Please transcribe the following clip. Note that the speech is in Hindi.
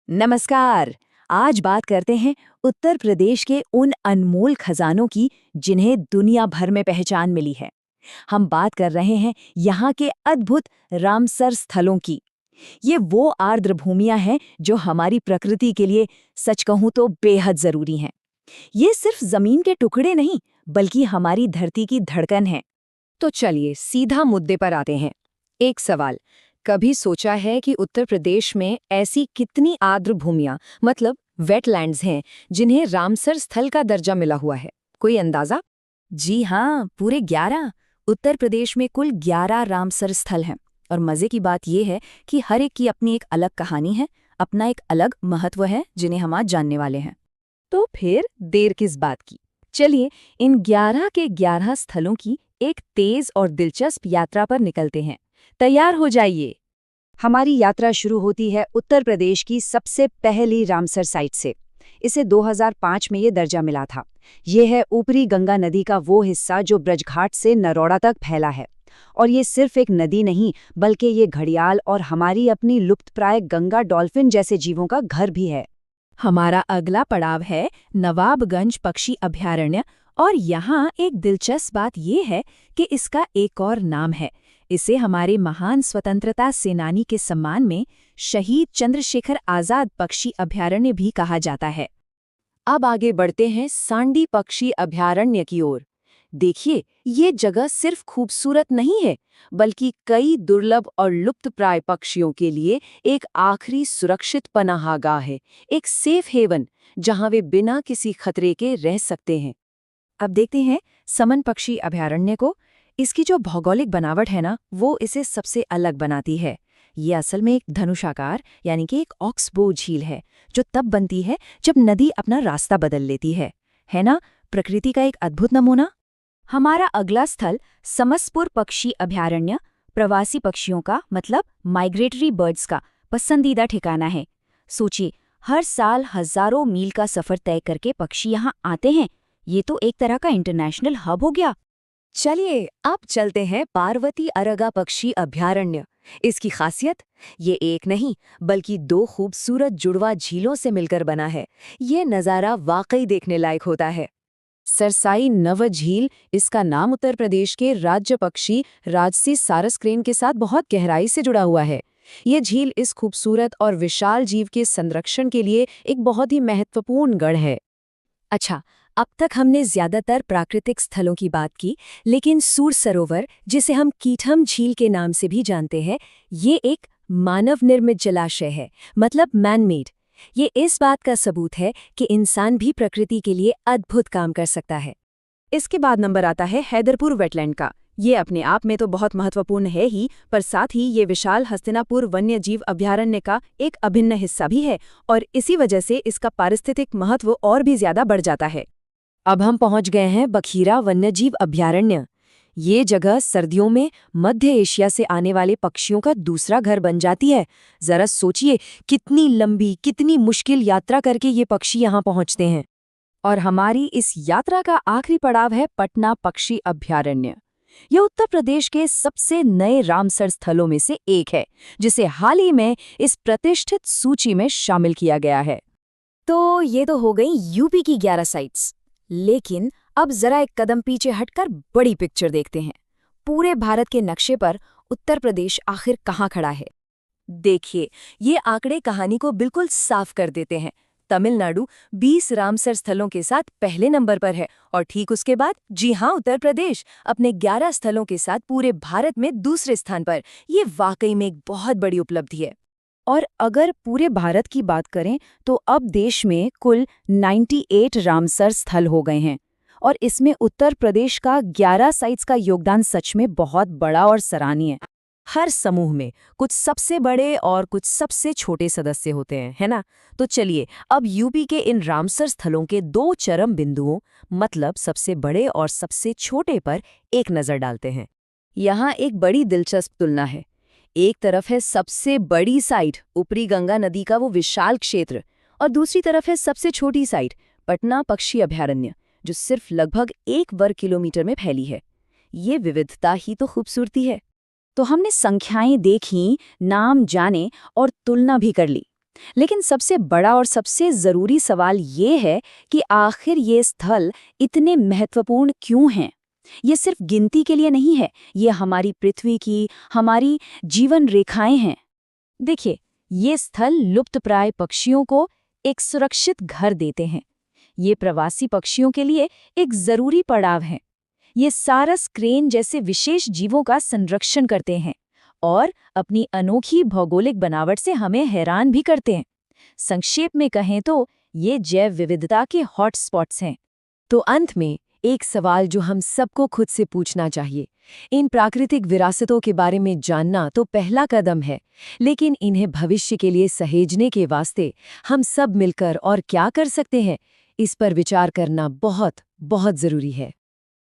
नमस्कार। आज बात करते हैं उत्तर प्रदेश के उन अनमोल खजानों की जिन्हें दुनिया भर में पहचान मिली है। हम बात कर रहे हैं यहाँ के अद्भुत रामसर स्थलों की। ये वो आर्द्र भूमियां हैं जो हमारी प्रकृति के लिए सच कहूँ तो बेहद जरूरी हैं। ये सिर्फ जमीन के टुकड़े नहीं बल्कि हमारी धरती की धड़कन है। तो चलिए सीधा मुद्दे पर आते हैं। एक सवाल, कभी सोचा है कि उत्तर प्रदेश में ऐसी कितनी आर्द्र भूमियां मतलब वेटलैंड्स हैं जिन्हें रामसर स्थल का दर्जा मिला हुआ है? कोई अंदाजा? जी हाँ, पूरे 11। उत्तर प्रदेश में कुल 11 रामसर स्थल हैं। और मजे की बात यह है कि हर एक की अपनी एक अलग कहानी है, अपना एक अलग महत्व है जिन्हें हम आज जानने वाले हैं। तो फिर देर किस बात की? चलिए इन 11 के 11 स्थलों की एक तेज और दिलचस्प यात्रा पर निकलते हैं। तैयार हो जाइए। हमारी यात्रा शुरू होती है उत्तर प्रदेश की सबसे पहली रामसर साइट से। इसे 2005 में ये दर्जा मिला था। ये है ऊपरी गंगा नदी का वो हिस्सा जो ब्रजघाट से नरौड़ा तक फैला है। और ये सिर्फ एक नदी नहीं बल्कि ये घड़ियाल और हमारी अपनी लुप्तप्राय गंगा डॉल्फिन जैसे जीवों का घर भी है। हमारा अगला पड़ाव है नवाबगंज पक्षी अभयारण्य। और यहाँ एक दिलचस्प बात यह है कि इसका एक और नाम है। इसे हमारे महान स्वतंत्रता सेनानी के सम्मान में शहीद चंद्रशेखर आजाद पक्षी अभयारण्य भी कहा जाता है। अब आगे बढ़ते हैं सांडी पक्षी अभयारण्य की ओर। देखिए, ये जगह सिर्फ खूबसूरत नहीं है बल्कि कई दुर्लभ और लुप्तप्राय पक्षियों के लिए एक आखिरी सुरक्षित पनाहगाह है, एक सेफ हेवन जहां वे बिना किसी खतरे के रह सकते हैं। अब देखते हैं समन पक्षी अभयारण्य को। इसकी जो भौगोलिक बनावट है ना, वो इसे सबसे अलग बनाती है। ये असल में एक धनुषाकार यानी कि एक ऑक्सबो झील है जो तब बनती है जब नदी अपना रास्ता बदल लेती है ना? प्रकृति का एक अद्भुत नमूना। हमारा अगला स्थल समसपुर पक्षी अभयारण्य प्रवासी पक्षियों का मतलब माइग्रेटरी बर्ड्स का पसंदीदा ठिकाना है। सोचिए, हर साल हजारों मील का सफर तय करके पक्षी यहाँ आते हैं। ये तो एक तरह का इंटरनेशनल हब हो गया। चलिए अब चलते हैं पार्वती अरगा पक्षी अभयारण्य। इसकी खासियत, ये एक नहीं बल्कि 2 खूबसूरत जुड़वा झीलों से मिलकर बना है। ये नज़ारा वाकई देखने लायक होता है। सरसाई नव झील, इसका नाम उत्तर प्रदेश के राज्य पक्षी राजसी सारस क्रेन के साथ बहुत गहराई से जुड़ा हुआ है। ये झील इस खूबसूरत और विशाल जीव के संरक्षण के लिए एक बहुत ही महत्वपूर्ण गढ़ है। अच्छा, अब तक हमने ज्यादातर प्राकृतिक स्थलों की बात की, लेकिन सूर सरोवर, जिसे हम कीठम झील के नाम से भी जानते हैं, ये एक मानव निर्मित जलाशय है, मतलब मैन मेड। ये इस बात का सबूत है कि इंसान भी प्रकृति के लिए अद्भुत काम कर सकता है। इसके बाद नंबर आता है हैदरपुर वेटलैंड का। ये अपने आप में तो बहुत महत्वपूर्ण है ही, पर साथ ही ये विशाल हस्तिनापुर वन्यजीव अभयारण्य का एक अभिन्न हिस्सा भी है और इसी वजह से इसका पारिस्थितिक महत्व और भी ज्यादा बढ़ जाता है। अब हम पहुंच गए हैं बखीरा वन्यजीव अभयारण्य। ये जगह सर्दियों में मध्य एशिया से आने वाले पक्षियों का दूसरा घर बन जाती है। जरा सोचिए, कितनी लंबी, कितनी मुश्किल यात्रा करके ये पक्षी यहाँ पहुंचते हैं। और हमारी इस यात्रा का आखिरी पड़ाव है पटना पक्षी अभयारण्य। यह उत्तर प्रदेश के सबसे नए रामसर स्थलों में से एक है, जिसे हाल ही में इस प्रतिष्ठित सूची में शामिल किया गया है। तो ये तो हो गई यूपी की 11 साइट्स। लेकिन अब जरा एक कदम पीछे हटकर बड़ी पिक्चर देखते हैं। पूरे भारत के नक्शे पर उत्तर प्रदेश आखिर कहाँ खड़ा है? देखिए, ये आंकड़े कहानी को बिल्कुल साफ कर देते हैं। तमिलनाडु 20 रामसर स्थलों के साथ पहले नंबर पर है और ठीक उसके बाद जी हाँ, उत्तर प्रदेश अपने 11 स्थलों के साथ पूरे भारत में दूसरे स्थान पर। ये वाकई में एक बहुत बड़ी उपलब्धि है। और अगर पूरे भारत की बात करें तो अब देश में कुल 98 रामसर स्थल हो गए हैं और इसमें उत्तर प्रदेश का 11 साइट्स का योगदान सच में बहुत बड़ा और सराहनीय है। हर समूह में कुछ सबसे बड़े और कुछ सबसे छोटे सदस्य होते हैं, है ना? तो चलिए अब यूपी के इन रामसर स्थलों के 2 चरम बिंदुओं मतलब सबसे बड़े और सबसे छोटे पर एक नज़र डालते हैं। यहाँ एक बड़ी दिलचस्प तुलना है। एक तरफ है सबसे बड़ी साइट ऊपरी गंगा नदी का वो विशाल क्षेत्र और दूसरी तरफ है सबसे छोटी साइट पटना पक्षी अभयारण्य जो सिर्फ लगभग 1 वर्ग किलोमीटर में फैली है। ये विविधता ही तो खूबसूरती है। तो हमने संख्याएं देखी, नाम जाने और तुलना भी कर ली। लेकिन सबसे बड़ा और सबसे ज़रूरी सवाल ये है कि आखिर ये स्थल इतने महत्वपूर्ण क्यों हैं? ये सिर्फ गिनती के लिए नहीं है, ये हमारी पृथ्वी की, हमारी जीवन रेखाएं हैं। देखिए, ये स्थल लुप्तप्राय पक्षियों को एक सुरक्षित घर देते हैं। ये प्रवासी पक्षियों के लिए एक जरूरी पड़ाव है। ये सारस क्रेन जैसे विशेष जीवों का संरक्षण करते हैं और अपनी अनोखी भौगोलिक बनावट से हमें हैरान भी करते हैं। संक्षेप में कहें तो ये जैव विविधता के हॉटस्पॉट्स हैं। तो अंत में एक सवाल जो हम सबको खुद से पूछना चाहिए, इन प्राकृतिक विरासतों के बारे में जानना तो पहला कदम है, लेकिन इन्हें भविष्य के लिए सहेजने के वास्ते हम सब मिलकर और क्या कर सकते हैं, इस पर विचार करना बहुत बहुत जरूरी है।